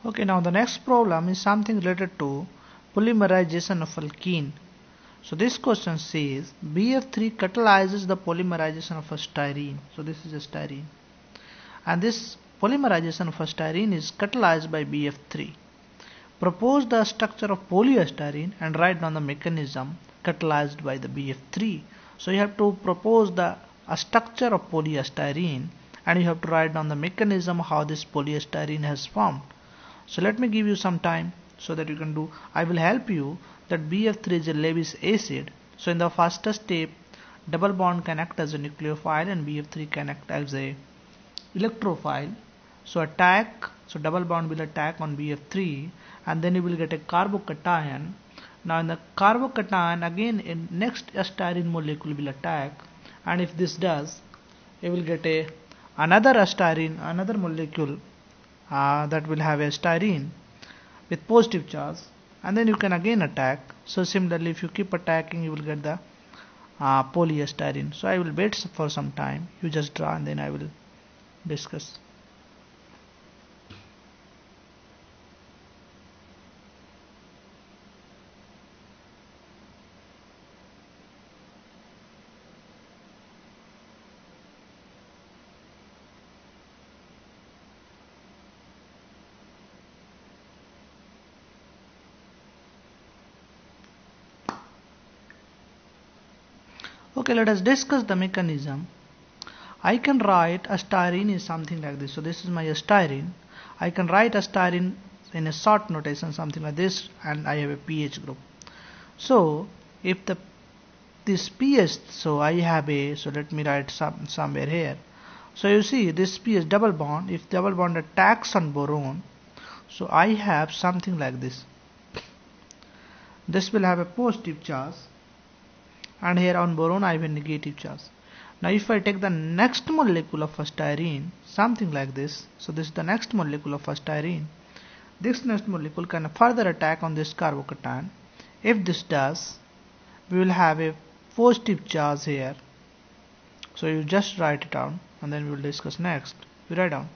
Okay, now the next problem is something related to polymerization of alkene. So this question says BF3 catalyzes the polymerization of a styrene. So this is a styrene, and this polymerization of a styrene is catalyzed by BF3. Propose the structure of polystyrene and write down the mechanism catalyzed by the BF3. So you have to propose a structure of polystyrene and you have to write down the mechanism how this polystyrene has formed. So let me give you some time so that you can do. I will help you that BF3 is a Lewis acid. So in the first step, double bond can act as a nucleophile and BF3 can act as a electrophile. So double bond will attack on BF3 and then you will get a carbocation. Now in the carbocation again a next styrene molecule will attack, and if this does, you will get another molecule that will have a styrene with positive charge, and then you can again attack. So similarly, if you keep attacking, you will get the polystyrene. So I will wait for some time. You just draw and then I will discuss. Okay, let us discuss the mechanism. I can write a styrene is something like this. So this is my styrene. I can write a styrene in a short notation something like this, and I have a pH group. So if this pH, so I have so let me write somewhere here. So you see this pH double bond, if double bond attacks on boron, so I have something like this. This will have a positive charge, and here on boron I have a negative charge. Now if I take the next molecule of a styrene, something like this, so this is the next molecule of a styrene. This next molecule can further attack on this carbocation. If this does, we will have a positive charge here. So you just write it down and then we will discuss next. You write down.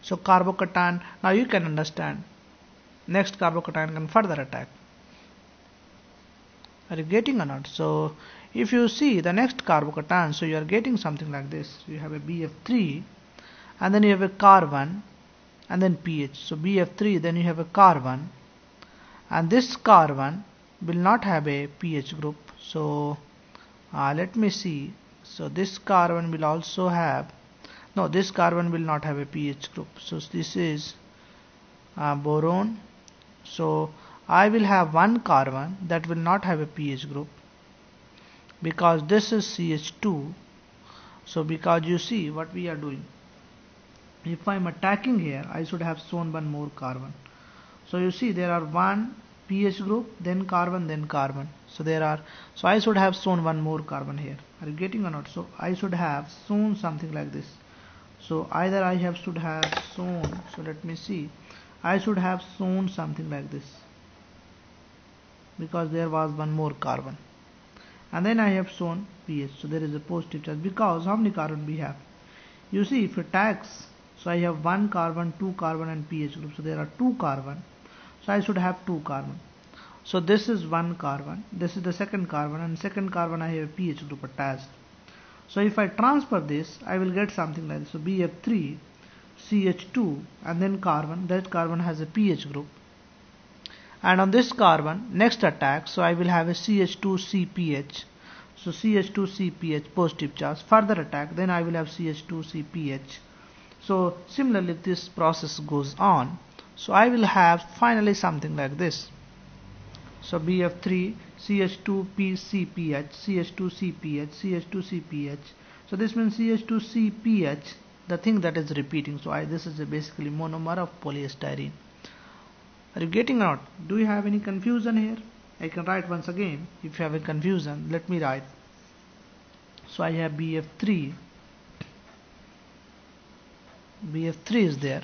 So carbocation, now you can understand. Next carbocation can further attack. Are you getting or not? So if you see the next carbocation, so you are getting something like this. You have a BF3 and then you have a carbon and then pH. So BF3, then you have a carbon, and this carbon will not have a pH group. So let me see. So this carbon will also have, no, this carbon will not have a pH group. So this is boron. So I will have one carbon that will not have a pH group because this is CH2. So because you see what we are doing, if I am attacking here, I should have shown one more carbon. So you see there are one pH group, then carbon, then carbon. So so I should have shown one more carbon here. Are you getting or not? So I should have shown something like this. So either I should have shown, so let me see, I should have shown something like this because there was one more carbon, and then I have shown pH. So there is a positive charge because how many carbon we have? You see if it attacks, so I have one carbon, two carbon and pH group. So there are two carbon. So I should have two carbon. So this is one carbon. This is the second carbon, and second carbon I have a pH group attached. So if I transfer this, I will get something like this. So BF3, CH2, and then carbon. That carbon has a pH group. And on this carbon, next attack, so I will have a CH2CPH. So CH2CPH positive charge. Further attack, then I will have CH2CPH. So similarly this process goes on. So I will have finally something like this. So BF3 CH2CPH, CH2CPH, CH2CPH. So this means CH2CPH, the thing that is repeating. So this is basically monomer of polystyrene. Are you getting or not? Do you have any confusion here? I can write once again. If you have a confusion, let me write. So I have BF3. BF3 is there.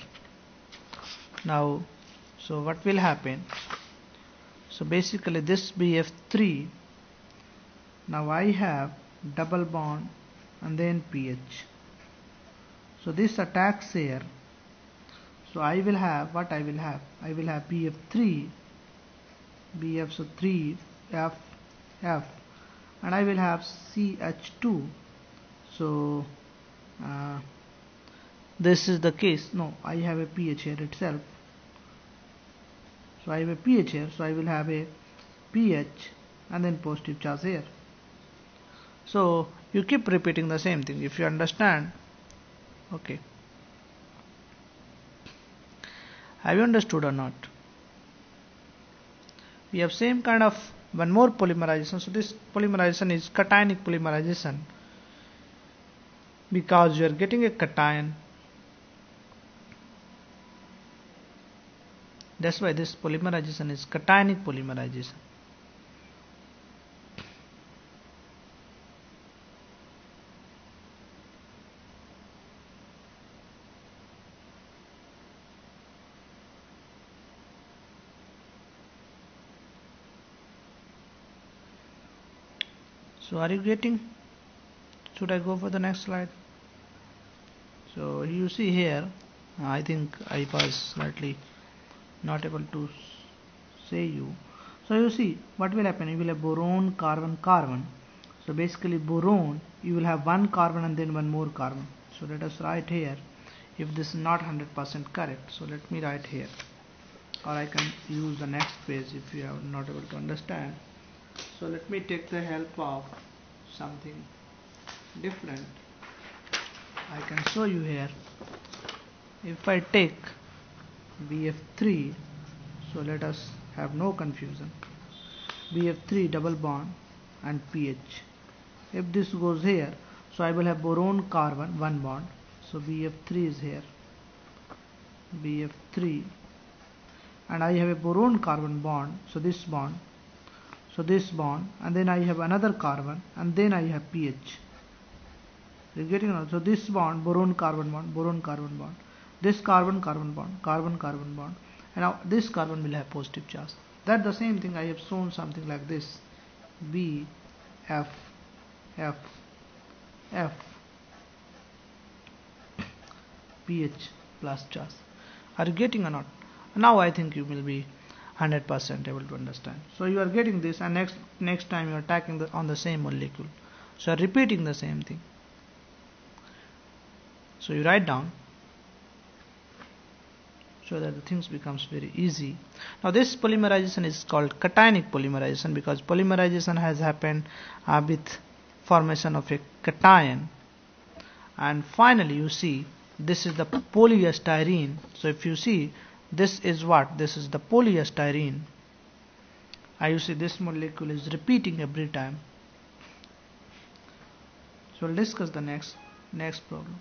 Now, so what will happen? So basically this BF3, now I have double bond and then pH. So this attacks here. So I will have what I will have? I will have BF3, BF, so 3 F F, and I will have CH2. So this is the case. No, I have a pH here itself. So I have a pH here, so I will have a pH and then positive charge here. So you keep repeating the same thing if you understand. Okay. Have you understood or not? We have same kind of one more polymerization. So this polymerization is cationic polymerization, because you are getting a cation. That's why this polymerization is cationic polymerization. So are you getting? Should I go for the next slide? So you see here, I think I was slightly not able to say you. So you see what will happen? You will have boron, carbon, carbon. So basically boron, you will have one carbon and then one more carbon. So let us write here, if this is not 100% correct. So let me write here, or I can use the next page if you are not able to understand. So let me take the help of something different. I can show you here. If I take BF3, so let us have no confusion. BF3 double bond and pH. If this goes here, so I will have boron carbon one bond. So BF3 is here. BF3, and I have a boron carbon bond. So this bond. So this bond, and then I have another carbon, and then I have pH. You're getting it? So this bond, boron carbon bond, boron carbon bond. This carbon carbon bond, carbon carbon bond, and now this carbon will have positive charge. That the same thing I have shown something like this: B, F, F, F, pH plus charge. Are you getting or not? Now I think you will be 100% able to understand. So you are getting this, and next time you are attacking on the same molecule. So you are repeating the same thing. So you write down, so that the things becomes very easy. Now this polymerization is called cationic polymerization, because polymerization has happened with formation of a cation. And finally you see this is the polystyrene. So if you see, this is what? This is the polystyrene. And you see this molecule is repeating every time. So we'll discuss the next problem.